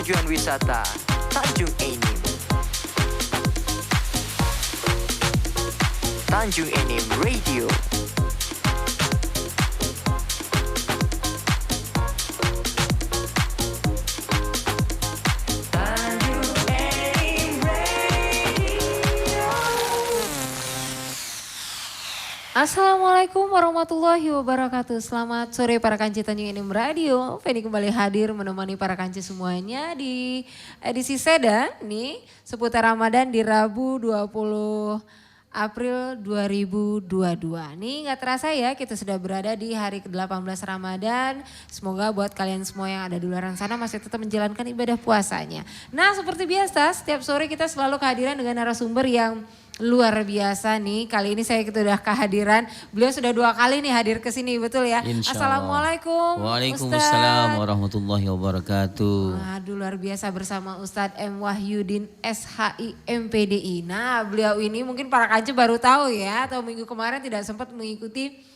Tujuan wisata Tanjung Enim. Tanjung Enim Radio. Assalamualaikum warahmatullahi wabarakatuh. Selamat sore para kanci Tanjung Enim Radio. Feni kembali hadir menemani para kanci semuanya di edisi Sedan nih seputar Ramadan di Rabu 20 April 2022. Nih gak terasa ya kita sudah berada di hari ke-18 Ramadan. Semoga buat kalian semua yang ada di luar sana masih tetap menjalankan ibadah puasanya. Nah seperti biasa setiap sore kita selalu kehadiran dengan narasumber yang luar biasa nih. Kali ini saya sudah kehadiran. Beliau sudah 2 kali nih hadir ke sini, betul ya? Assalamualaikum. Waalaikumsalam warahmatullahi wabarakatuh. Waduh, luar biasa bersama Ustadz M. Wahyudin SHI MPDI. Nah, beliau ini mungkin para kanci baru tahu ya, atau minggu kemarin tidak sempat mengikuti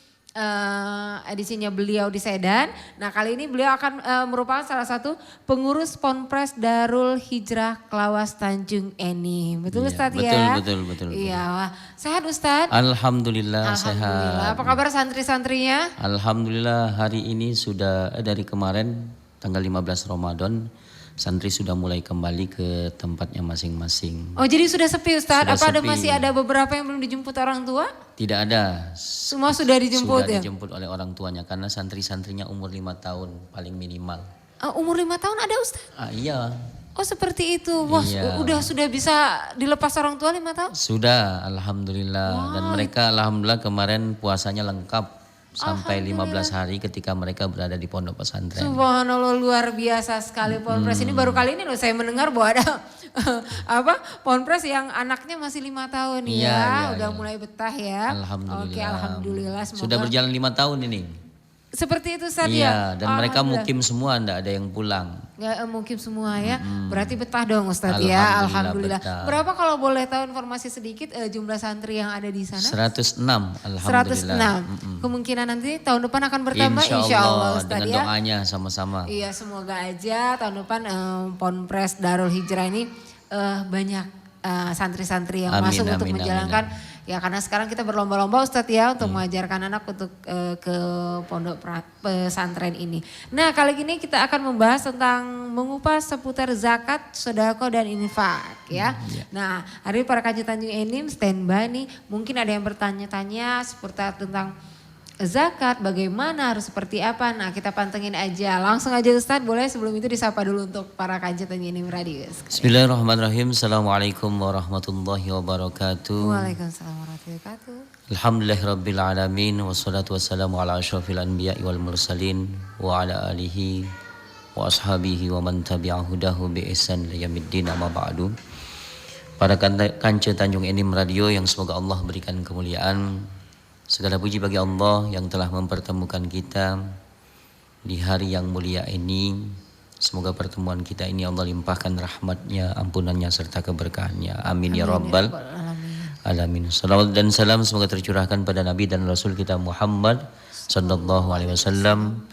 edisinya beliau di Sedan. Nah, kali ini beliau akan merupakan salah satu pengurus Ponpes Darul Hijrah Klawas Tanjung Enim. Betul Ustadz ya? Betul. Iya, wah. Sehat Ustadz? Alhamdulillah Alhamdulillah. sehat. Apa kabar santri-santrinya? Alhamdulillah hari ini sudah dari kemarin tanggal 15 Ramadan santri sudah mulai kembali ke tempatnya masing-masing. Oh jadi sudah sepi Ustadz? Sudah Apa ada sepi. masih ada beberapa yang belum dijemput orang tua? Tidak ada. Semua sudah dijemput ya? Sudah dijemput oleh orang tuanya karena santri-santrinya umur 5 tahun paling minimal. Umur 5 tahun ada Ustadz? Iya. Oh seperti itu. Wah Iya. sudah bisa dilepas orang tua 5 tahun? Sudah alhamdulillah. Dan mereka alhamdulillah kemarin puasanya lengkap. Sampai 15 hari ketika mereka berada di pondok pesantren. Subhanallah luar biasa sekali Ponpes. Ini baru kali ini loh saya mendengar bahwa ada Ponpes yang anaknya masih 5 tahun ya. Udah mulai betah ya. Alhamdulillah. Oke alhamdulillah. Semoga Sudah berjalan 5 tahun ini. seperti itu saja. Iya, dan mereka mukim semua, enggak ada yang pulang. Ya mungkin semua ya. Berarti betah dong Ustadz ya. Alhamdulillah. Betah. Berapa kalau boleh tahu informasi sedikit jumlah santri yang ada di sana? 106 alhamdulillah. 106. Kemungkinan nanti tahun depan akan bertambah insya Allah Ustadz dengan ya. doanya sama-sama. Iya semoga aja tahun depan Ponpes Darul Hijrah ini banyak santri-santri yang masuk untuk menjalankan. Ya karena sekarang kita berlomba-lomba Ustadz ya untuk mengajarkan anak untuk ke pondok pesantren ini. Nah kali ini kita akan membahas tentang mengupas seputar zakat, sodako dan infak ya. Nah hari ini para kaji Tanjung Enim standby nih. Mungkin ada yang bertanya-tanya seputar tentang zakat, bagaimana harus seperti apa. Nah kita pantengin aja. Langsung aja Ustadz boleh sebelum itu disapa dulu untuk para kaji Tanjung Enim Radio. Bismillahirrahmanirrahim. Assalamualaikum warahmatullahi wabarakatuh. Waalaikumsalam warahmatullahi wabarakatuh. Alhamdulillahirabbil alamin wassalatu wassalamu ala asyrafil anbiya'i wal mursalin wa ala alihi wa ashabihi wa man tabi'a hudahu bi ihsan ila yaumiddin amma ba'du. Para kanca Tanjung Enim Radio yang semoga Allah berikan kemuliaan. Segala puji bagi Allah yang telah mempertemukan kita di hari yang mulia ini. Semoga pertemuan kita ini Allah limpahkan rahmatnya, ampunannya serta keberkahannya. Amin ya rabbal alamin. Salawat dan salam semoga tercurahkan pada Nabi dan Rasul kita Muhammad sallallahu alaihi wasallam,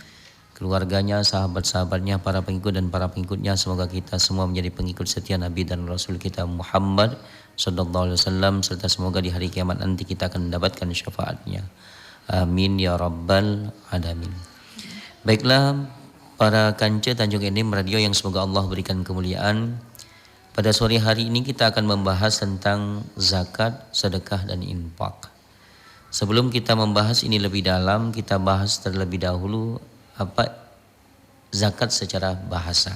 keluarganya, sahabat-sahabatnya, para pengikut dan para pengikutnya. Semoga kita semua menjadi pengikut setia Nabi dan Rasul kita Muhammad sallallahu alaihi wasallam, serta semoga di hari kiamat nanti kita akan mendapatkan syafaatnya. Amin ya rabbal alamin. Baiklah para kanca Tanjung Enim Radio yang semoga Allah berikan kemuliaan. Pada sore hari ini kita akan membahas tentang zakat, sedekah dan infak. Sebelum kita membahas ini lebih dalam, kita bahas terlebih dahulu apa zakat secara bahasa.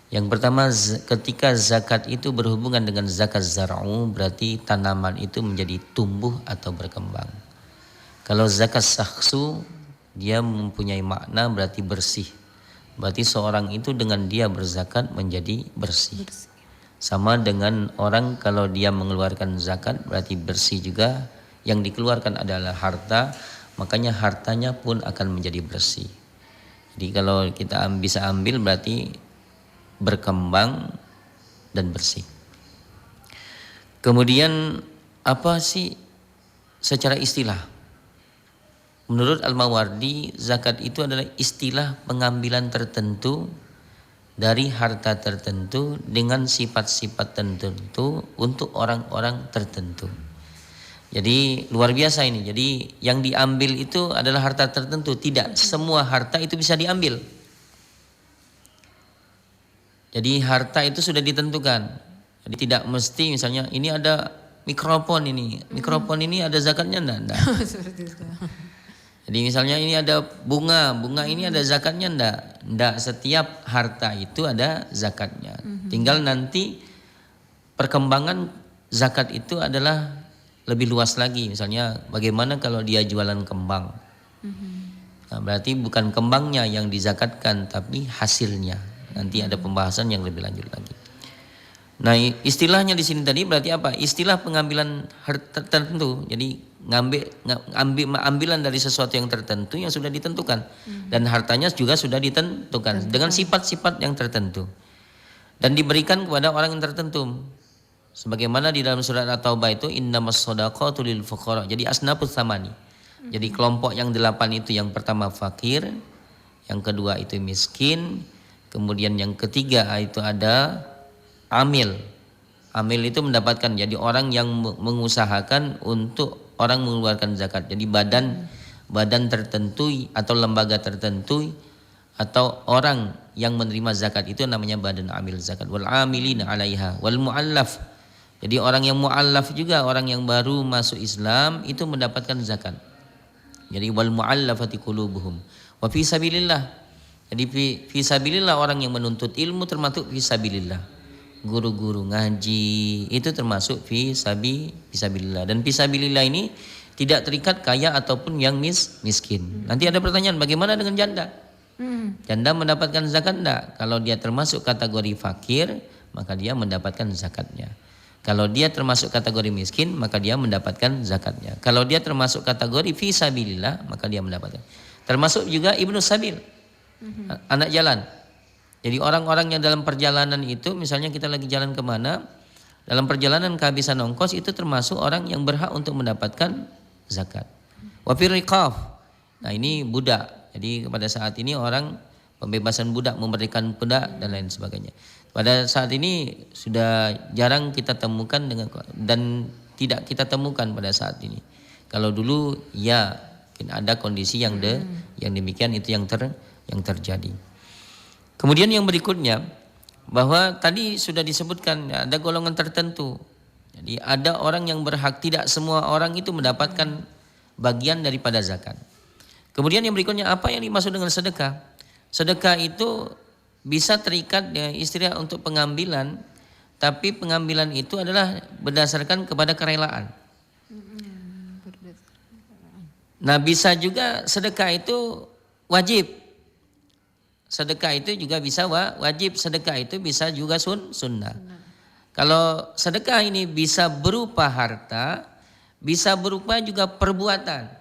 Yang pertama, ketika zakat itu berhubungan dengan zakat zar'u, berarti tanaman itu menjadi tumbuh atau berkembang. Kalau zakat sakhsu, dia mempunyai makna berarti bersih. Berarti seorang itu dengan dia berzakat menjadi bersih. Sama dengan orang kalau dia mengeluarkan zakat berarti bersih juga. Yang dikeluarkan adalah harta, makanya hartanya pun akan menjadi bersih. Jadi kalau kita bisa ambil berarti berkembang dan bersih. Kemudian apa sih secara istilah? Menurut Al-Mawardi, zakat itu adalah istilah pengambilan tertentu dari harta tertentu dengan sifat-sifat tertentu untuk orang-orang tertentu. Jadi luar biasa ini. Jadi yang diambil itu adalah harta tertentu. Tidak semua harta itu bisa diambil. Jadi harta itu sudah ditentukan. Jadi tidak mesti misalnya ini ada mikrofon ini. Mikrofon ini ada zakatnya enggak? Seperti itu. Jadi misalnya ini ada bunga ini ada zakatnya enggak? Enggak, setiap harta itu ada zakatnya. Tinggal nanti perkembangan zakat itu adalah lebih luas lagi. Misalnya bagaimana kalau dia jualan kembang. Nah, berarti bukan kembangnya yang dizakatkan tapi hasilnya. Nanti ada pembahasan yang lebih lanjut lagi. Nah, istilahnya di sini tadi berarti apa? Istilah pengambilan harta tertentu. Jadi ambilan dari sesuatu yang tertentu yang sudah ditentukan dan hartanya juga sudah ditentukan dengan sifat-sifat yang tertentu dan diberikan kepada orang yang tertentu. Sebagaimana di dalam surat At-Taubah itu innamas shadaqatu lil fuqara. Jadi asnafus tsamani. Jadi kelompok yang 8 itu yang pertama fakir, yang kedua itu miskin, kemudian yang ketiga itu ada amil. Amil itu mendapatkan, jadi orang yang mengusahakan untuk orang mengeluarkan zakat. Jadi badan tertentu atau lembaga tertentu atau orang yang menerima zakat itu namanya badan amil zakat. Wal amilina 'alaiha wal mu'allaf. Jadi orang yang mu'allaf juga orang yang baru masuk Islam itu mendapatkan zakat. Jadi wal mu'allafati qulubuhum wa fi sabilillah. Jadi fi sabilillah orang yang menuntut ilmu termasuk fi sabilillah. Guru-guru ngaji itu termasuk fi sabilillah. Dan fi sabilillah ini tidak terikat kaya ataupun yang miskin. Nanti ada pertanyaan, bagaimana dengan janda? Janda mendapatkan zakat enggak? Kalau dia termasuk kategori fakir, maka dia mendapatkan zakatnya. Kalau dia termasuk kategori miskin, maka dia mendapatkan zakatnya. Kalau dia termasuk kategori fi sabilillah, maka dia mendapatkan. Termasuk juga ibnu sabil, anak jalan. Jadi orang-orang yang dalam perjalanan itu, misalnya kita lagi jalan kemana, dalam perjalanan kehabisan ongkos itu termasuk orang yang berhak untuk mendapatkan zakat. Wa fir riqab. Nah, ini budak. Jadi pada saat ini orang pembebasan budak, memerdekakan budak dan lain sebagainya. Pada saat ini sudah jarang kita temukan dan tidak kita temukan pada saat ini. Kalau dulu ya ada kondisi yang demikian itu yang terjadi. Kemudian yang berikutnya bahwa tadi sudah disebutkan ada golongan tertentu. Jadi ada orang yang berhak, tidak semua orang itu mendapatkan bagian daripada zakat. Kemudian yang berikutnya apa yang dimaksud dengan sedekah? Sedekah itu bisa terikat dengan istilah untuk pengambilan, tapi pengambilan itu adalah berdasarkan kepada kerelaan. Nah, bisa juga sedekah itu wajib. Sedekah itu juga bisa wajib, sedekah itu bisa juga sunnah. Kalau sedekah ini bisa berupa harta, bisa berupa juga perbuatan.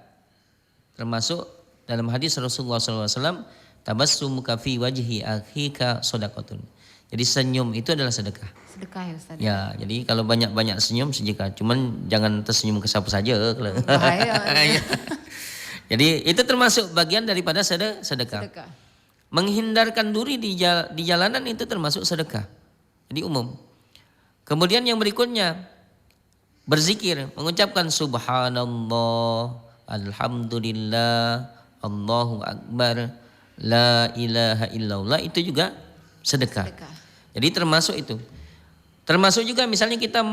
Termasuk dalam hadis Rasulullah SAW, tabassumuka fi wajhi akhika shadaqatun. Jadi senyum itu adalah sedekah. Sedekah ya Ustaz. Ya, jadi kalau banyak-banyak senyum sedekah, cuman jangan tersenyum ke siapa saja. Jadi itu termasuk bagian daripada sedekah. Menghindarkan diri di jalanan itu termasuk sedekah. Jadi umum. Kemudian yang berikutnya berzikir, mengucapkan subhanallah, alhamdulillah, Allahu akbar, la ilaha illallah, itu juga sedekah. Jadi termasuk itu. Termasuk juga misalnya kita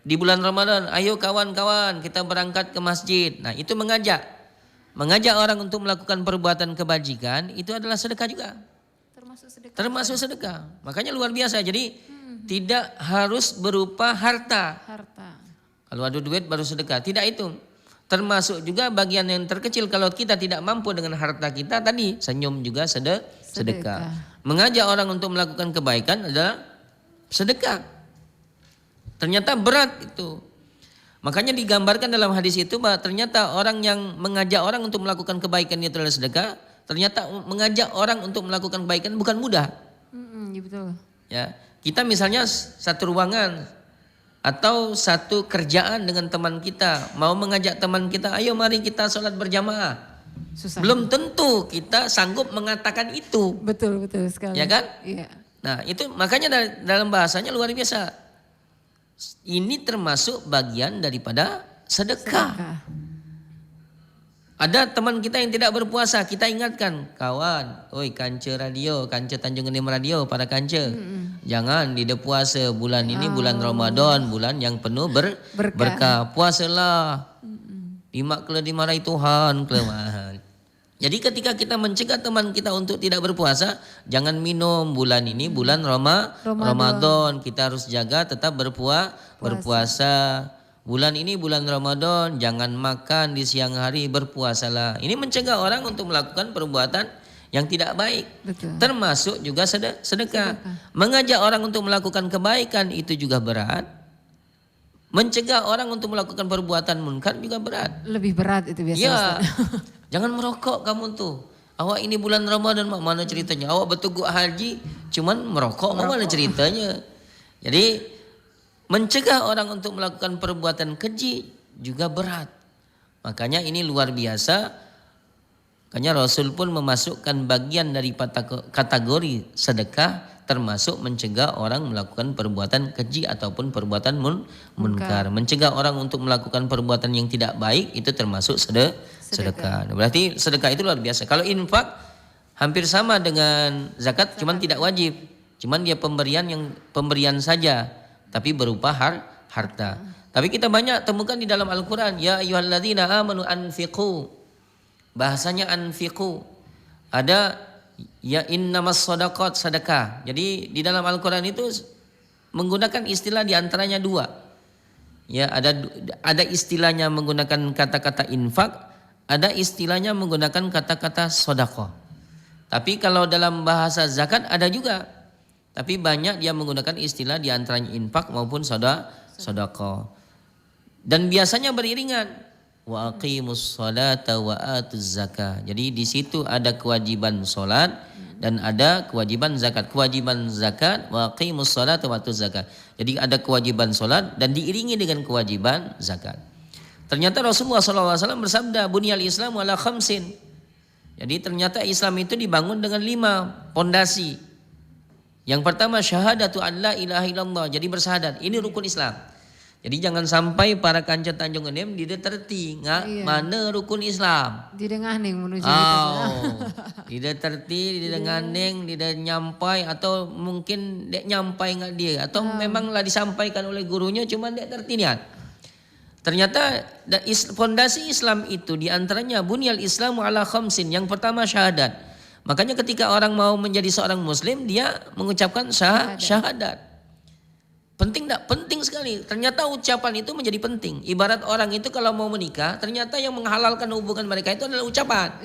di bulan Ramadan, ayo kawan-kawan kita berangkat ke masjid. Nah, itu mengajak orang untuk melakukan perbuatan kebajikan itu adalah sedekah juga. Termasuk sedekah. Makanya luar biasa. Jadi tidak harus berupa harta. Kalau ada duit baru sedekah. Tidak itu. Termasuk juga bagian yang terkecil kalau kita tidak mampu dengan harta kita tadi. Senyum juga sedekah. Mengajak orang untuk melakukan kebaikan adalah sedekah. Ternyata berat itu. Makanya digambarkan dalam hadis itu bahwa ternyata orang yang mengajak orang untuk melakukan kebaikan itu adalah sedekah. Ternyata mengajak orang untuk melakukan kebaikan bukan mudah. Ya betul. Ya, kita misalnya satu ruangan atau satu kerjaan dengan teman kita, mau mengajak teman kita, ayo mari kita sholat berjamaah. Susah. Belum tentu kita sanggup mengatakan itu. Betul sekali. Ya kan? Iya. Nah itu makanya dalam bahasanya luar biasa. Ini termasuk bagian daripada sedekah. Ada teman kita yang tidak berpuasa, kita ingatkan, kawan, oi kanca radio, kanca Tanjung Enim Radio, para kanca. Jangan tidak puasa bulan ini bulan Ramadan, bulan yang penuh berkah. Puasalah. Dimak kele dimarahi Tuhan, kelemahan. Jadi ketika kita mencegah teman kita untuk tidak berpuasa, jangan minum bulan ini bulan Ramadan. Kita harus jaga tetap berpuasa. Bulan ini bulan Ramadan, jangan makan di siang hari, berpuasalah. Ini mencegah orang untuk melakukan perbuatan yang tidak baik. Betul. Termasuk juga sedekah. Mengajak orang untuk melakukan kebaikan itu juga berat. Mencegah orang untuk melakukan perbuatan munkar juga berat. Lebih berat itu biasanya. Ya, jangan merokok kamu tuh. Awak ini bulan Ramadan, mana ceritanya? Awak berteguk haji, cuman merokok. Mana ceritanya? Jadi mencegah orang untuk melakukan perbuatan keji juga berat. Makanya ini luar biasa. Makanya Rasul pun memasukkan bagian dari kategori sedekah termasuk mencegah orang melakukan perbuatan keji ataupun perbuatan munkar. Mencegah orang untuk melakukan perbuatan yang tidak baik itu termasuk sedekah. Berarti sedekah itu luar biasa. Kalau infak hampir sama dengan zakat, cuman tidak wajib. Cuman dia pemberian saja. Tapi berupa harta. Tapi kita banyak temukan di dalam Al-Quran. Ya ayyuhalladzina amanu anfiqu. Bahasanya anfiqu. Ada ya innamas shadaqat, sedekah. Jadi di dalam Al-Quran itu menggunakan istilah diantaranya dua. Ya ada istilahnya menggunakan kata-kata infak. Ada istilahnya menggunakan kata-kata sedekah. Tapi kalau dalam bahasa zakat ada juga. Tapi banyak dia menggunakan istilah diantaranya infak maupun sedekah. Dan biasanya beriringan. Wa aqimus sholata wa atuz zakah. Jadi di situ ada kewajiban solat dan ada kewajiban zakat. Kewajiban zakat wa aqimus sholata wa atuz zakah. Jadi ada kewajiban solat dan diiringi dengan kewajiban zakat. Ternyata Rasulullah SAW bersabda, Bunyal Islamu ala khamsin. Jadi ternyata Islam itu dibangun dengan 5 pondasi. Yang pertama syahadatu an la ilaha illallah. Jadi bersahadat. Ini rukun Islam. Jadi jangan sampai para kanca Tanjung Enim diterti mana rukun Islam. Didenganing menuju diterti, didenganing, tidak nyampai atau mungkin dek nyampai enggak dia atau memanglah disampaikan oleh gurunya cuman dek terti niat. Ternyata fondasi Islam itu diantaranya bunyal Islamu ala khamsin. Yang pertama syahadat. Makanya ketika orang mau menjadi seorang muslim dia mengucapkan syahadat. Penting enggak? Penting sekali. Ternyata ucapan itu menjadi penting. Ibarat orang itu kalau mau menikah ternyata yang menghalalkan hubungan mereka itu adalah ucapan.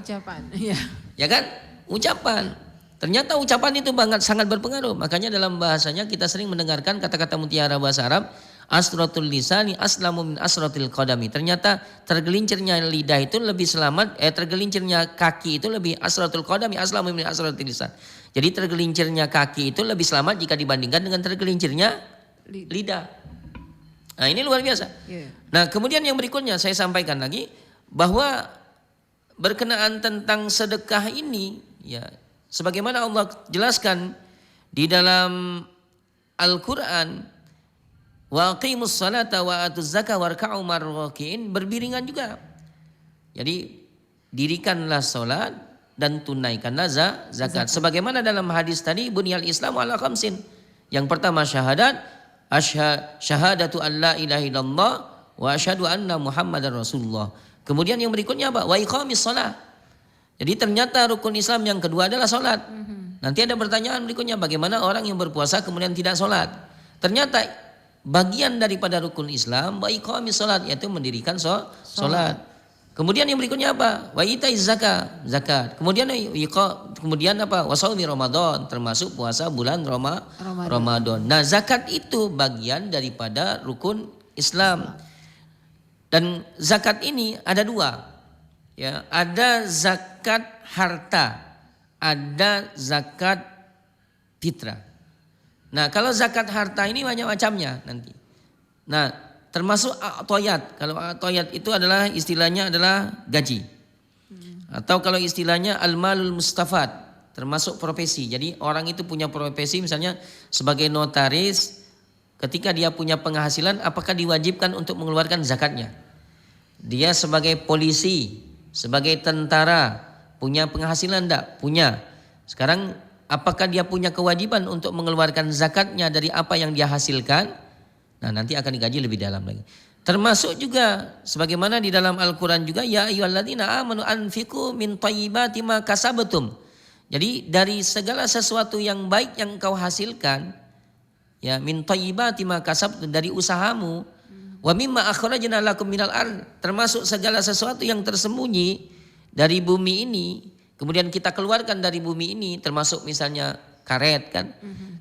Iya. Ya kan? Ucapan. Ternyata ucapan itu sangat berpengaruh. Makanya dalam bahasanya kita sering mendengarkan kata-kata mutiara bahasa Arab. Asratul lisani aslamu min asratil qadami. Ternyata tergelincirnya lidah itu lebih selamat, tergelincirnya kaki itu lebih asratul qadami aslamu min asratil lisan. Jadi tergelincirnya kaki itu lebih selamat jika dibandingkan dengan tergelincirnya lidah. Nah, ini luar biasa. Nah, kemudian yang berikutnya saya sampaikan lagi bahwa berkenaan tentang sedekah ini ya sebagaimana Allah jelaskan di dalam Al-Qur'an wa aqimus salata wa atuz zakah warka'u marrakiin berbiringan juga. Jadi dirikanlah salat dan tunaikanlah zakat. Sebagaimana dalam hadis tadi bunyal Islam ala khamsin. Yang pertama syahadat, syahadatu an la ilaha illallah wa asyhadu anna Muhammadar Rasulullah. Kemudian yang berikutnya apa? Wa iqamis shalah. Jadi ternyata rukun Islam yang kedua adalah salat. Nanti ada pertanyaan berikutnya, bagaimana orang yang berpuasa kemudian tidak salat? Ternyata bagian daripada rukun Islam wa iqamis salat yaitu mendirikan salat. Kemudian yang berikutnya apa? Wa itaiz zakat. Kemudian apa? Wa shaumi Ramadan, termasuk puasa bulan Ramadan. Nah, zakat itu bagian daripada rukun Islam. Dan zakat ini ada 2. Ya, ada zakat harta, ada zakat fitrah. Nah, kalau zakat harta ini banyak macamnya nanti. Nah, termasuk atoyat. Kalau atoyat itu adalah istilahnya adalah gaji. Atau kalau istilahnya al-malul mustafad. termasuk profesi. Jadi orang itu punya profesi misalnya sebagai notaris, ketika dia punya penghasilan apakah diwajibkan untuk mengeluarkan zakatnya? Dia sebagai polisi, sebagai tentara, punya penghasilan enggak? Punya. Sekarang apakah dia punya kewajiban untuk mengeluarkan zakatnya dari apa yang dia hasilkan? Nah, nanti akan digaji lebih dalam lagi. Termasuk juga sebagaimana di dalam Al-Quran juga, ya ayyuhalladzina amanu anfiqu min thayyibati ma kasabtum. Jadi dari segala sesuatu yang baik yang kau hasilkan, ya min thayyibati ma kasabtum, dari usahamu, wa mimma akhrajna lakum minal ard, termasuk segala sesuatu yang tersembunyi dari bumi ini, kemudian kita keluarkan dari bumi ini, termasuk misalnya karet kan.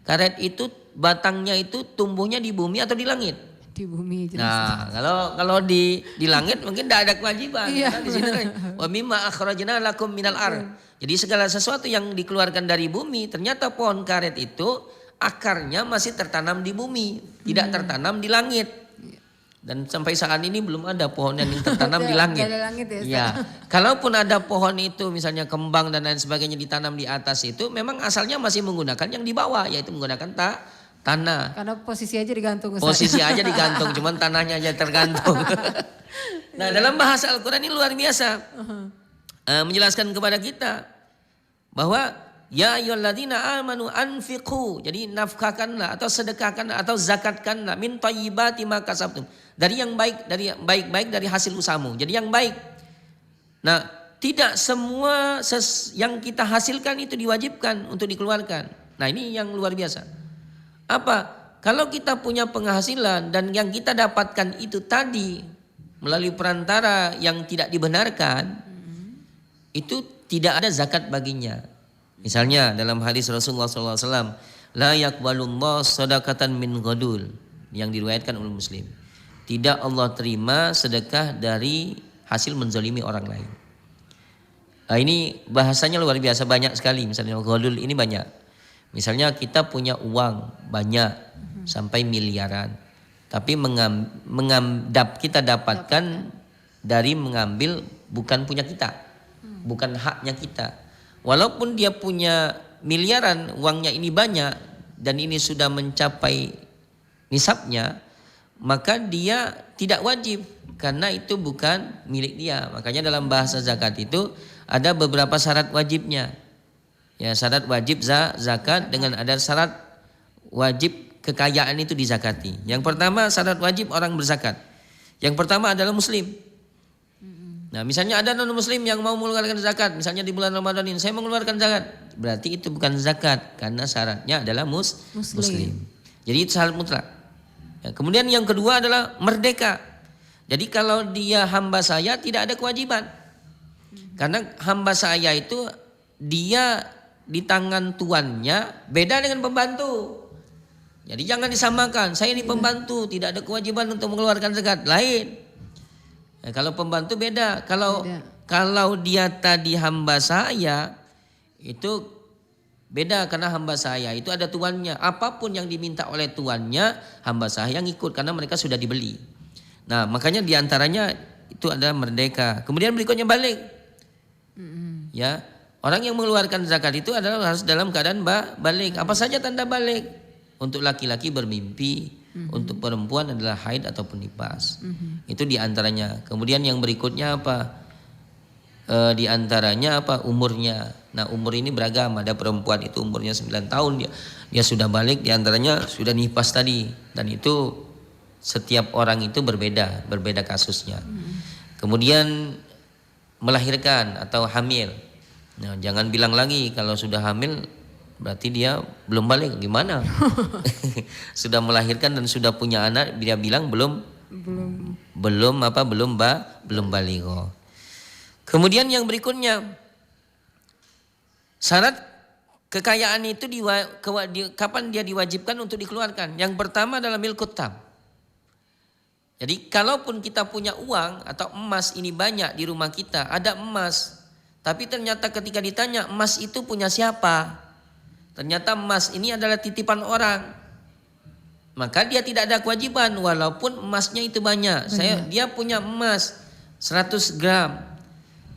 Karet itu batangnya itu tumbuhnya di bumi atau di langit? Di bumi jelas. Nah, kalau di langit mungkin tidak ada kewajiban. Iya. Karena di sini wa mimma akhrajna lakum minal ard. Jadi segala sesuatu yang dikeluarkan dari bumi, ternyata pohon karet itu akarnya masih tertanam di bumi, tidak tertanam di langit. Dan sampai saat ini belum ada pohon yang tertanam di langit. Ada langit ya. Ya, kalaupun ada pohon itu misalnya kembang dan lain sebagainya ditanam di atas itu, memang asalnya masih menggunakan yang di bawah, yaitu menggunakan tanah. Karena posisi aja digantung. Ustaz. Posisi aja digantung, cuman tanahnya aja tergantung. Nah, dalam bahasa Al-Quran ini luar biasa menjelaskan kepada kita bahwa ya ayyuhalladzina amanu anfiqu, jadi nafkahkanlah atau sedekahkanlah atau zakatkanlah min thayyibati ma kasabtum, dari yang baik, dari baik-baik dari hasil usahamu. Jadi yang baik. Nah, tidak semua yang kita hasilkan itu diwajibkan untuk dikeluarkan. Nah, ini yang luar biasa. Apa? Kalau kita punya penghasilan dan yang kita dapatkan itu tadi melalui perantara yang tidak dibenarkan, itu tidak ada zakat baginya. Misalnya dalam hadis Rasulullah SAW, la yaqbalullah sadaqatan min ghadul, yang diriwayatkan oleh Muslim. Tidak Allah terima sedekah dari hasil menzalimi orang lain. Nah, ini bahasanya luar biasa, banyak sekali. Misalnya ghadul ini banyak. Misalnya kita punya uang banyak sampai miliaran, tapi kita dapatkan dari mengambil bukan punya kita, bukan haknya kita. Walaupun dia punya miliaran, uangnya ini banyak dan ini sudah mencapai nisabnya, maka dia tidak wajib karena itu bukan milik dia. Makanya dalam bahasa zakat itu ada beberapa syarat wajibnya. Ya, syarat wajib zakat dengan ada syarat wajib kekayaan itu dizakati. Yang pertama syarat wajib orang berzakat. Yang pertama adalah muslim. Nah, misalnya ada non-muslim yang mau mengeluarkan zakat, misalnya di bulan Ramadan ini saya mengeluarkan zakat, berarti itu bukan zakat karena syaratnya adalah muslim. Jadi itu syarat mutlak. Ya, kemudian yang kedua adalah merdeka. Jadi kalau dia hamba saya tidak ada kewajiban. Karena hamba saya itu dia di tangan tuannya beda dengan pembantu. Jadi jangan disamakan, saya ini pembantu tidak ada kewajiban untuk mengeluarkan zakat, lain. Nah, kalau pembantu beda. Kalau dia tadi hamba saya itu beda karena hamba saya itu ada tuannya. Apapun yang diminta oleh tuannya hamba saya yang ikut karena mereka sudah dibeli. Nah, makanya diantaranya itu ada merdeka. Kemudian berikutnya balik. Ya, orang yang mengeluarkan zakat itu adalah harus dalam keadaan balik. Apa saja tanda balik? Untuk laki-laki bermimpi. Untuk perempuan adalah haid ataupun nifas. Itu diantaranya. Kemudian yang berikutnya apa? Diantaranya apa? Umurnya. Nah, umur ini beragam. Ada perempuan itu umurnya 9 tahun dia sudah balik. Diantaranya sudah nifas tadi. Dan itu setiap orang itu berbeda kasusnya. Kemudian melahirkan atau hamil. Nah, jangan bilang lagi kalau sudah hamil berarti dia belum balik, gimana? Sudah melahirkan dan sudah punya anak, dia bilang belum balik. Kemudian yang berikutnya, syarat kekayaan itu kapan dia diwajibkan untuk dikeluarkan? Yang pertama adalah milkut tam. Jadi kalaupun kita punya uang atau emas ini banyak di rumah kita, ada emas, tapi ternyata ketika ditanya emas itu punya siapa? Ternyata emas ini adalah titipan orang. Maka dia tidak ada kewajiban walaupun emasnya itu banyak. Dia punya emas 100 gram.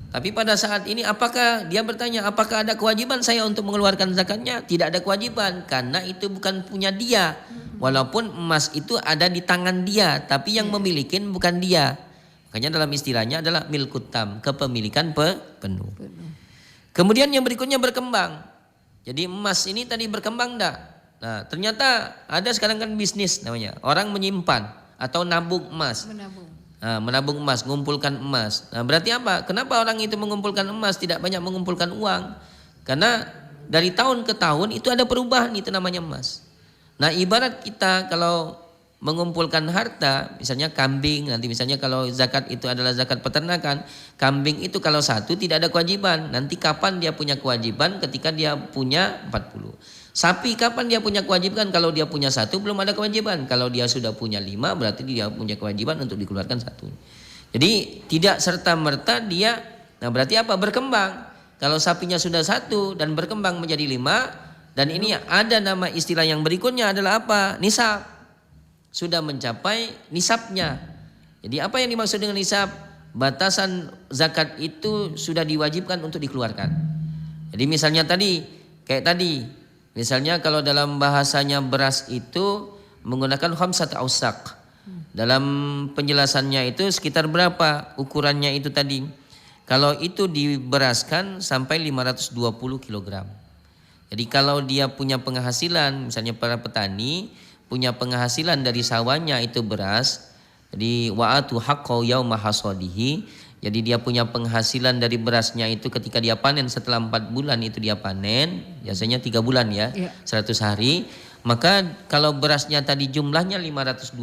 Tapi pada saat ini apakah dia bertanya apakah ada kewajiban saya untuk mengeluarkan zakatnya? Tidak ada kewajiban karena itu bukan punya dia. Walaupun emas itu ada di tangan dia, tapi yang memiliki bukan dia. Makanya dalam istilahnya adalah milkutam, kepemilikan penuh. Kemudian yang berikutnya berkembang. Jadi emas ini tadi berkembang enggak? Nah, ternyata ada sekarang kan bisnis namanya. Orang menyimpan atau nabung emas. Menabung emas, mengumpulkan emas. Nah, berarti apa? Kenapa orang itu mengumpulkan emas, tidak banyak mengumpulkan uang? Karena dari tahun ke tahun itu ada perubahan, itu namanya emas. Nah, ibarat kita kalau mengumpulkan harta, misalnya kambing, nanti misalnya kalau zakat itu adalah zakat peternakan, kambing itu kalau satu tidak ada kewajiban. Nanti kapan dia punya kewajiban? Ketika dia punya 40. Sapi kapan dia punya kewajiban? Kalau dia punya satu belum ada kewajiban. Kalau dia sudah punya 5 berarti dia punya kewajiban untuk dikeluarkan satu. Jadi tidak serta-merta dia, nah berarti apa? Berkembang. Kalau sapinya sudah satu dan berkembang menjadi 5, dan ini ada nama istilah yang berikutnya adalah apa? Nisab. Sudah mencapai nisabnya. Jadi apa yang dimaksud dengan nisab? Batasan zakat itu sudah diwajibkan untuk dikeluarkan. Jadi misalnya tadi, kayak tadi, misalnya kalau dalam bahasanya beras itu menggunakan khamsat ausak. Dalam penjelasannya itu sekitar berapa ukurannya itu tadi? Kalau itu diberaskan sampai 520 kg. Jadi kalau dia punya penghasilan, misalnya para petani punya penghasilan dari sawahnya itu beras, jadi wa'atu haqqo yauma hasadihi, jadi dia punya penghasilan dari berasnya itu ketika dia panen setelah 4 bulan itu dia panen, biasanya 3 bulan ya, 100 hari, maka kalau berasnya tadi jumlahnya 520,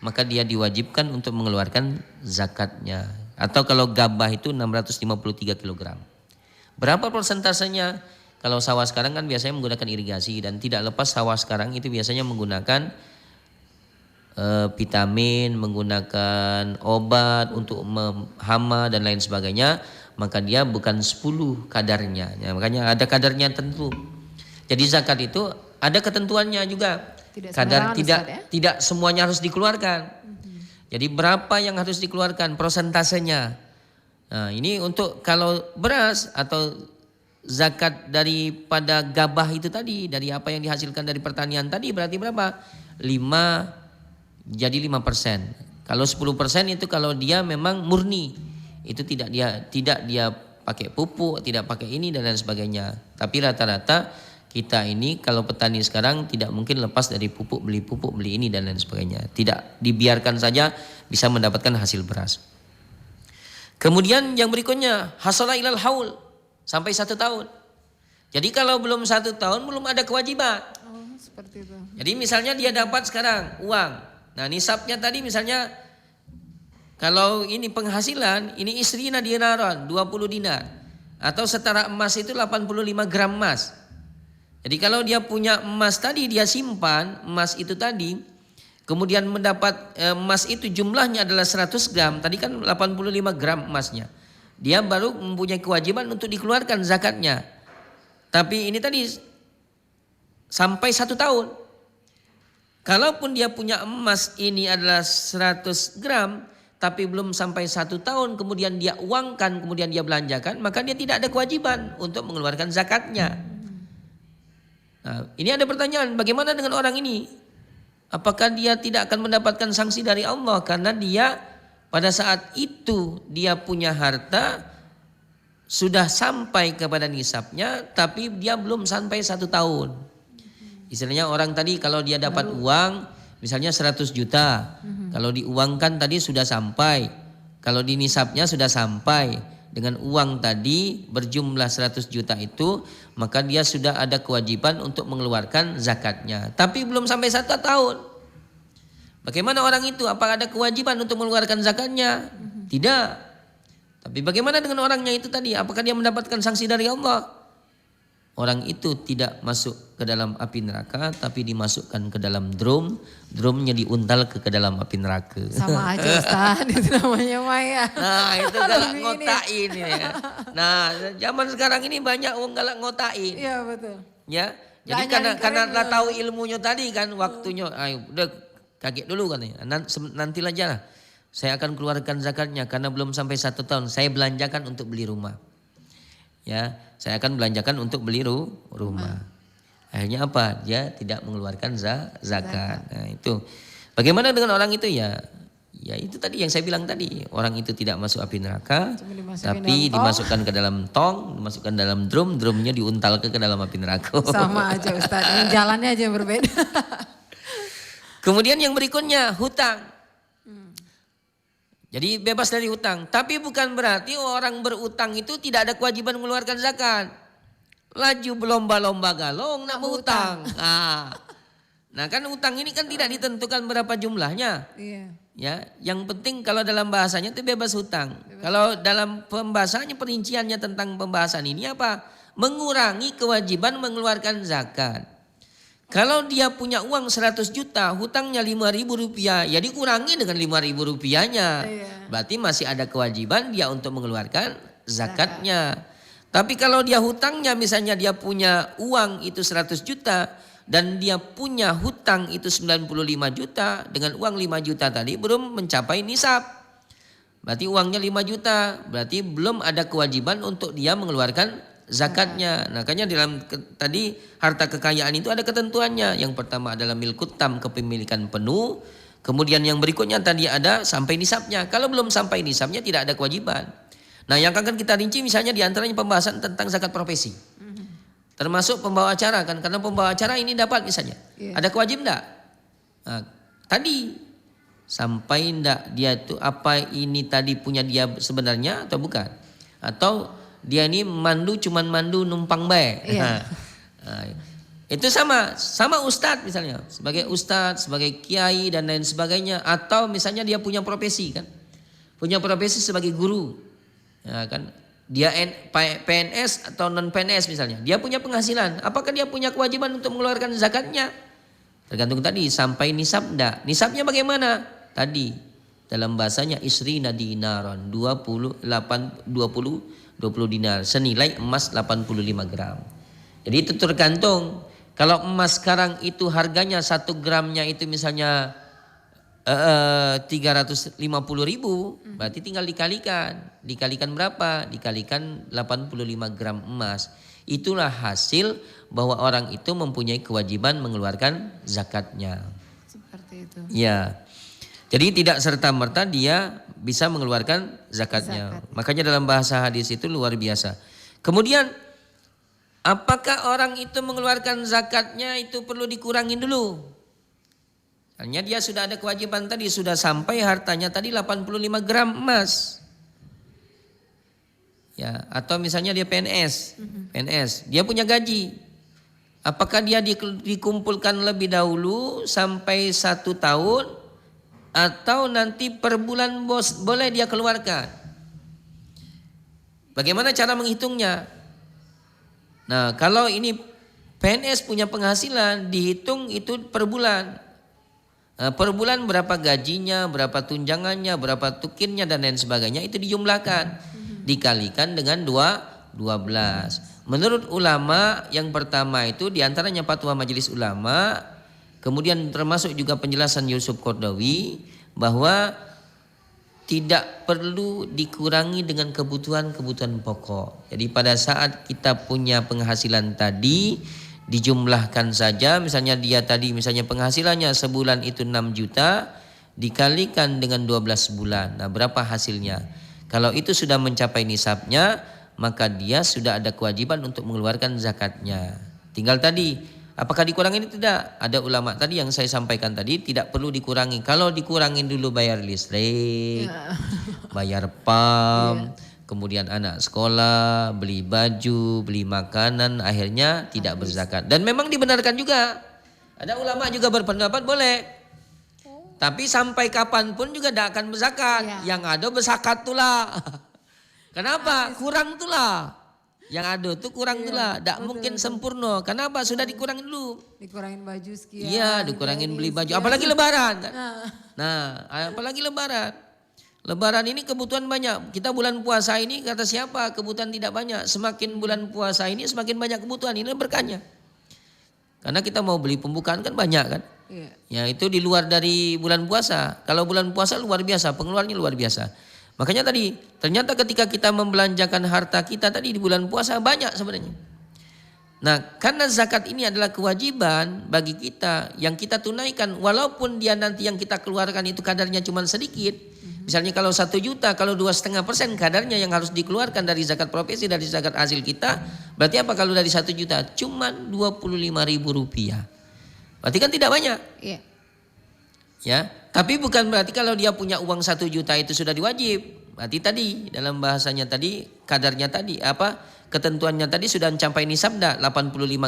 maka dia diwajibkan untuk mengeluarkan zakatnya. Atau kalau gabah itu 653 kg. Berapa persentasenya? Kalau sawah sekarang kan biasanya menggunakan irigasi dan tidak lepas sawah sekarang itu biasanya menggunakan vitamin, menggunakan obat untuk hama dan lain sebagainya, maka dia bukan 10 kadarnya. Ya, makanya ada kadarnya tentu. Jadi zakat itu ada ketentuannya juga. Kadar tidak semuanya harus dikeluarkan. Jadi berapa yang harus dikeluarkan persentasenya. Nah, ini untuk kalau beras atau zakat daripada gabah itu tadi, dari apa yang dihasilkan dari pertanian tadi berarti berapa? 5 jadi 5%. Kalau 10% itu kalau dia memang murni. Itu tidak dia pakai pupuk, tidak pakai ini dan lain sebagainya. Tapi rata-rata kita ini kalau petani sekarang tidak mungkin lepas dari pupuk, beli ini dan lain sebagainya. Tidak dibiarkan saja bisa mendapatkan hasil beras. Kemudian yang berikutnya hasala ilal haul. Sampai 1 tahun. Jadi kalau belum 1 tahun belum ada kewajiban. Oh, seperti itu. Jadi misalnya dia dapat sekarang uang. Nah nisabnya tadi misalnya kalau ini penghasilan ini istrina dinaron 20 dinar. Atau setara emas itu 85 gram emas. Jadi kalau dia punya emas tadi dia simpan emas itu tadi. Kemudian mendapat emas itu jumlahnya adalah 100 gram. Tadi kan 85 gram emasnya. Dia baru mempunyai kewajiban untuk dikeluarkan zakatnya. Tapi ini tadi sampai 1 tahun. Kalaupun dia punya emas ini adalah 100 gram, tapi belum sampai 1 tahun, kemudian dia uangkan, kemudian dia belanjakan, maka dia tidak ada kewajiban untuk mengeluarkan zakatnya. Nah, ini ada pertanyaan, bagaimana dengan orang ini? Apakah dia tidak akan mendapatkan sanksi dari Allah karena dia pada saat itu dia punya harta sudah sampai kepada nisabnya tapi dia belum sampai 1 tahun. Istilahnya orang tadi kalau dia dapat uang misalnya 100 juta. Kalau diuangkan tadi sudah sampai. Kalau di nisabnya sudah sampai. Dengan uang tadi berjumlah 100 juta itu maka dia sudah ada kewajiban untuk mengeluarkan zakatnya. Tapi belum sampai 1 tahun. Bagaimana orang itu? Apakah ada kewajiban untuk mengeluarkan zakatnya? Tidak. Tapi bagaimana dengan orangnya itu tadi? Apakah dia mendapatkan sanksi dari Allah? Orang itu tidak masuk ke dalam api neraka, tapi dimasukkan ke dalam drum. Drumnya diuntal ke dalam api neraka. Sama aja Ustaz, itu namanya Maya. Nah itu galak ngotain ya. Nah zaman sekarang ini banyak orang galak ngotain. Iya betul. Ya, jadi karena tahu ilmunya tadi kan waktunya. Ayo udah kaget dulu katanya. Nanti aja lah. saya akan keluarkan zakatnya karena belum sampai 1 tahun. Saya belanjakan untuk beli rumah. Ya, saya akan belanjakan untuk beli rumah. Akhirnya apa? Dia tidak mengeluarkan zakat. Nah, itu. Bagaimana dengan orang itu ya? Ya itu tadi yang saya bilang tadi. Orang itu tidak masuk api neraka, tapi dimasukkan ke dalam tong, dimasukkan dalam drum, drumnya diuntal ke dalam api neraka. Sama aja Ustadz, jalannya aja yang berbeda. Kemudian yang berikutnya hutang. Jadi bebas dari hutang. Tapi bukan berarti orang berutang itu tidak ada kewajiban mengeluarkan zakat. Laju berlomba-lomba galong nak berhutang. Nah kan utang ini kan tidak ditentukan berapa jumlahnya. Iya. Ya, yang penting kalau dalam bahasanya itu bebas hutang. Kalau dalam pembahasannya perinciannya tentang pembahasan ini apa? Mengurangi kewajiban mengeluarkan zakat. Kalau dia punya uang 100 juta, hutangnya 5.000 rupiah, ya dikurangi dengan 5.000 rupiahnya. Berarti masih ada kewajiban dia untuk mengeluarkan zakatnya. Tapi kalau dia hutangnya misalnya dia punya uang itu 100 juta dan dia punya hutang itu 95 juta, dengan uang 5 juta tadi belum mencapai nisab. Berarti uangnya 5 juta, berarti belum ada kewajiban untuk dia mengeluarkan zakatnya. Nah, makanya dalam tadi harta kekayaan itu ada ketentuannya. Yang pertama adalah milkut tam, kepemilikan penuh. Kemudian yang berikutnya tadi ada sampai nisabnya. Kalau belum sampai nisabnya tidak ada kewajiban. Nah, yang akan kita rinci misalnya diantaranya pembahasan tentang zakat profesi. Termasuk pembawa acara kan, karena pembawa acara ini dapat misalnya. Ada kewajiban enggak? Nah, tadi sampai enggak dia itu apa ini tadi punya dia sebenarnya atau bukan? Atau dia ini mandu cuman mandu numpang baik. Itu sama ustadz misalnya, sebagai ustadz, sebagai kiai dan lain sebagainya, atau misalnya dia punya profesi kan, punya profesi sebagai guru, ya kan, dia PNS atau non PNS misalnya, dia punya penghasilan, apakah dia punya kewajiban untuk mengeluarkan zakatnya? Tergantung tadi sampai nisab enggak. Nisabnya bagaimana? Tadi dalam bahasanya isrina dinaron 20 dinar senilai emas 85 gram. Jadi itu tergantung. Kalau emas sekarang itu harganya 1 gramnya itu misalnya 350.000, berarti tinggal dikalikan berapa? Dikalikan 85 gram emas. Itulah hasil bahwa orang itu mempunyai kewajiban mengeluarkan zakatnya. Seperti itu. Ya. Jadi tidak serta-merta dia bisa mengeluarkan zakatnya. Makanya dalam bahasa hadis itu luar biasa. Kemudian apakah orang itu mengeluarkan zakatnya itu perlu dikurangin dulu? Hanya dia sudah ada kewajiban tadi, sudah sampai hartanya tadi 85 gram emas. Ya, atau misalnya dia PNS, dia punya gaji. Apakah dia dikumpulkan lebih dahulu sampai 1 tahun atau nanti per bulan boleh dia keluarkan? Bagaimana cara menghitungnya? Nah, kalau ini PNS punya penghasilan dihitung itu per bulan. Per bulan berapa gajinya, berapa tunjangannya, berapa tukinnya dan lain sebagainya itu dijumlahkan. Dikalikan dengan 12. Menurut ulama yang pertama itu diantaranya fatwa Majelis Ulama, kemudian termasuk juga penjelasan Yusuf Qardawi bahwa tidak perlu dikurangi dengan kebutuhan-kebutuhan pokok. Jadi pada saat kita punya penghasilan tadi dijumlahkan saja, misalnya dia tadi misalnya penghasilannya sebulan itu 6 juta dikalikan dengan 12 bulan. Nah, berapa hasilnya? Kalau itu sudah mencapai nisabnya, maka dia sudah ada kewajiban untuk mengeluarkan zakatnya. Tinggal tadi apakah dikurangi tidak? Ada ulama tadi yang saya sampaikan tadi tidak perlu dikurangi. Kalau dikurangin dulu bayar listrik, bayar PAM, kemudian anak sekolah, beli baju, beli makanan, akhirnya tidak berzakat. Dan memang dibenarkan juga. Ada ulama juga berpendapat boleh. Tapi sampai kapanpun juga tidak akan berzakat. Yang ada berzakat tulah. Kenapa? Kurang tulah. Yang ada tuh kurang tulah. Tidak mungkin sempurna. Kenapa? Sudah dikurangin dulu. Dikurangin baju sekian. Iya, dikurangin beli baju. Apalagi lebaran. Nah, apalagi lebaran. Lebaran ini kebutuhan banyak. Kita bulan puasa ini kata siapa kebutuhan tidak banyak. Semakin bulan puasa ini semakin banyak kebutuhan. Ini berkahnya. Karena kita mau beli pembukaan kan banyak kan. Iya. Ya itu di luar dari bulan puasa. Kalau bulan puasa luar biasa, pengeluarannya luar biasa. Makanya tadi ternyata ketika kita membelanjakan harta kita tadi di bulan puasa banyak sebenarnya. Nah karena zakat ini adalah kewajiban bagi kita yang kita tunaikan walaupun dia nanti yang kita keluarkan itu kadarnya cuma sedikit. Misalnya kalau 1 juta, kalau 2,5% kadarnya yang harus dikeluarkan dari zakat profesi, dari zakat hasil kita. Berarti apa kalau dari 1 juta? Cuma Rp25.000. Berarti kan tidak banyak. Iya. Ya, tapi bukan berarti kalau dia punya uang 1 juta itu sudah diwajib. Berarti tadi dalam bahasanya tadi kadarnya tadi ketentuannya tadi sudah mencapai nisab 85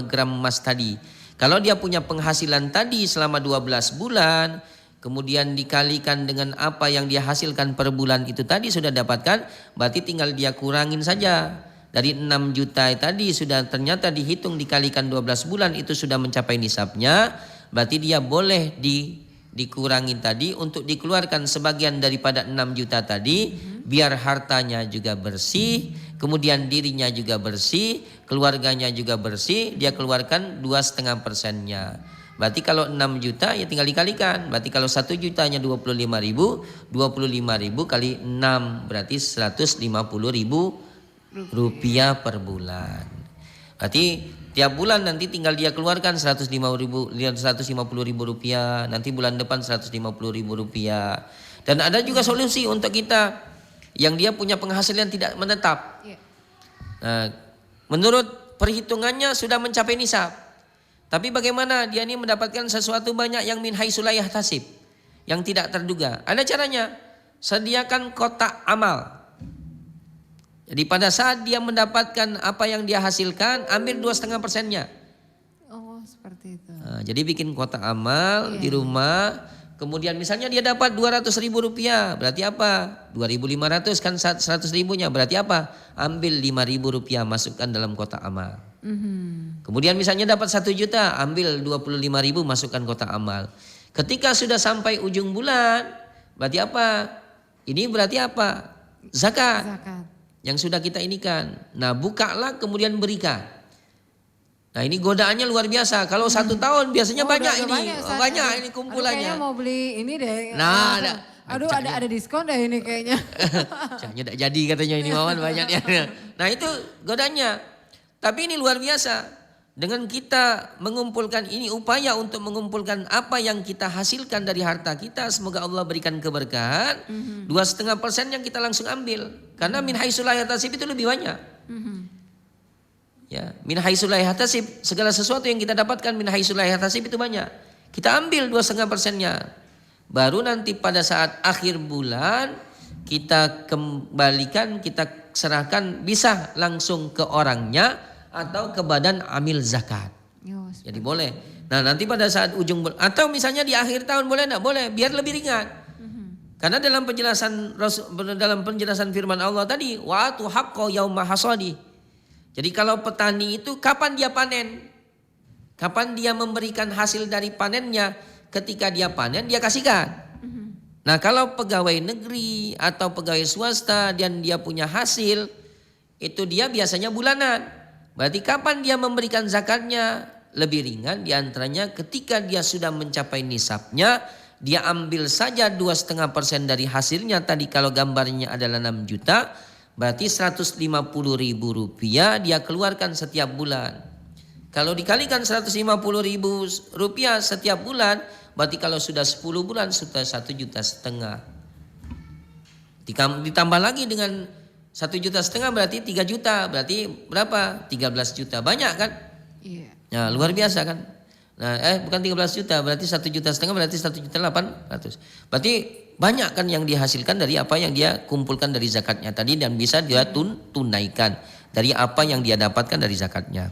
gram emas tadi. Kalau dia punya penghasilan tadi selama 12 bulan, kemudian dikalikan dengan apa yang dia hasilkan per bulan itu tadi sudah dapatkan, berarti tinggal dia kurangin saja. Dari 6 juta tadi sudah ternyata dihitung dikalikan 12 bulan itu sudah mencapai nisabnya, berarti dia boleh dikurangin tadi untuk dikeluarkan sebagian daripada 6 juta tadi, biar hartanya juga bersih, kemudian dirinya juga bersih, keluarganya juga bersih, dia keluarkan 2,5%-nya. Berarti kalau 6 juta ya tinggal dikalikan. Berarti kalau 1 jutanya 25.000, 25.000 kali 6 berarti 150.000 rupiah per bulan. Berarti tiap bulan nanti tinggal dia keluarkan 150.000 rupiah. Nanti bulan depan 150.000 rupiah. Dan ada juga solusi untuk kita yang dia punya penghasilan tidak menetap. Nah, menurut perhitungannya sudah mencapai nisab. Tapi bagaimana dia ini mendapatkan sesuatu banyak yang min haitsu la yahtasib, yang tidak terduga. Ada caranya, sediakan kotak amal. Jadi pada saat dia mendapatkan apa yang dia hasilkan, ambil 2,5%-nya. Oh seperti itu. Nah, jadi bikin kotak amal di rumah. Kemudian misalnya dia dapat 200.000 rupiah, berarti apa? 2.500 kan 100.000-nya, berarti apa? Ambil 5.000 rupiah masukkan dalam kotak amal. Kemudian misalnya dapat 1 juta, ambil 25.000 masukkan kotak amal. Ketika sudah sampai ujung bulan, berarti apa? Ini berarti apa? Zakat. Yang sudah kita inikan. Nah bukalah kemudian berikan. Nah ini godaannya luar biasa. Kalau 1 tahun biasanya banyak ini. Banyak ini kumpulannya. Kayaknya mau beli ini deh. Nah Aduh ada diskon deh ini kayaknya. Jangan tidak jadi katanya ini Wawan banyaknya. Nah itu godaannya. Tapi ini luar biasa. Dengan kita mengumpulkan ini upaya untuk mengumpulkan apa yang kita hasilkan dari harta kita. Semoga Allah berikan keberkahan. 2,5% yang kita langsung ambil. Karena min haitsu la yahtasib itu lebih banyak. Ya, min haitsu la yahtasib, segala sesuatu yang kita dapatkan min haitsu la yahtasib itu banyak. Kita ambil 2,5%-nya. Baru nanti pada saat akhir bulan kita kembalikan, kita serahkan bisa langsung ke orangnya atau ke badan amil zakat. Jadi boleh. Nah nanti pada saat ujung atau misalnya di akhir tahun boleh enggak? Boleh, biar lebih ringan. Karena dalam penjelasan firman Allah tadi, wa atu haqqo yauma hasadi. Jadi kalau petani itu kapan dia panen? Kapan dia memberikan hasil dari panennya? Ketika dia panen dia kasihkan. Nah kalau pegawai negeri atau pegawai swasta dan dia punya hasil, itu dia biasanya bulanan. Berarti kapan dia memberikan zakatnya? Lebih ringan, diantaranya ketika dia sudah mencapai nisabnya, dia ambil saja 2,5% dari hasilnya. Tadi kalau gambarnya adalah 6 juta, berarti 150.000 rupiah dia keluarkan setiap bulan. Kalau dikalikan 150.000 rupiah setiap bulan, berarti kalau sudah 10 bulan sudah 1,5 juta. Ditambah lagi dengan 1,5 juta berarti 3 juta, berarti berapa? 13 juta, banyak kan? Iya. Nah, luar biasa kan? Nah, bukan 13 juta, berarti 1,5 juta berarti 1,800. Berarti banyak kan yang dihasilkan dari apa yang dia kumpulkan dari zakatnya tadi dan bisa dia tunaikan dari apa yang dia dapatkan dari zakatnya.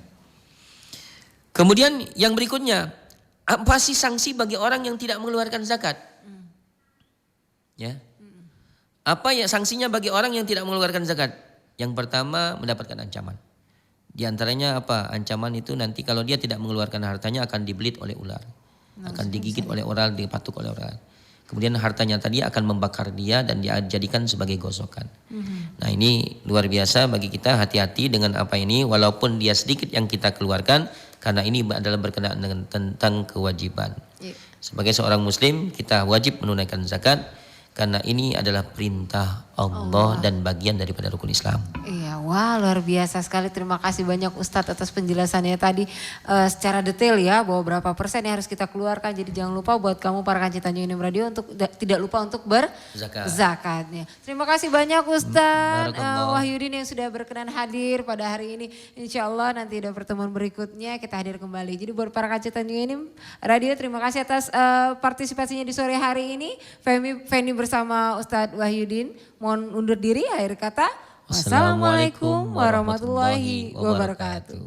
Kemudian yang berikutnya, apa sih sanksi bagi orang yang tidak mengeluarkan zakat? Ya. Apa ya sanksinya bagi orang yang tidak mengeluarkan zakat? Yang pertama mendapatkan ancaman. Di antaranya apa? Ancaman itu nanti kalau dia tidak mengeluarkan hartanya akan dibelit oleh ular. Akan digigit oleh ular, dipatuk oleh ular. Kemudian hartanya tadi akan membakar dia dan dia jadikan sebagai gosokan. Nah ini luar biasa bagi kita, hati-hati dengan apa ini. Walaupun dia sedikit yang kita keluarkan, karena ini adalah berkenaan dengan tentang kewajiban. Sebagai seorang muslim kita wajib menunaikan zakat karena ini adalah perintah Allah dan bagian daripada rukun Islam. Iya, wah luar biasa sekali. Terima kasih banyak Ustadz atas penjelasannya tadi secara detail ya, bahwa berapa persen yang harus kita keluarkan. Jadi jangan lupa buat kamu para kanci Tanjung Enim Radio untuk tidak lupa untuk berzakatnya. Terima kasih banyak Ustadz Wahyudin yang sudah berkenan hadir pada hari ini. Insya Allah nanti ada pertemuan berikutnya kita hadir kembali. Jadi buat para kanci Tanjung Enim Radio, terima kasih atas partisipasinya di sore hari ini. Feni bersama Ustadz Wahyudin mohon undur diri. Akhir kata, wassalamualaikum warahmatullahi wabarakatuh.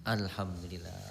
Alhamdulillah.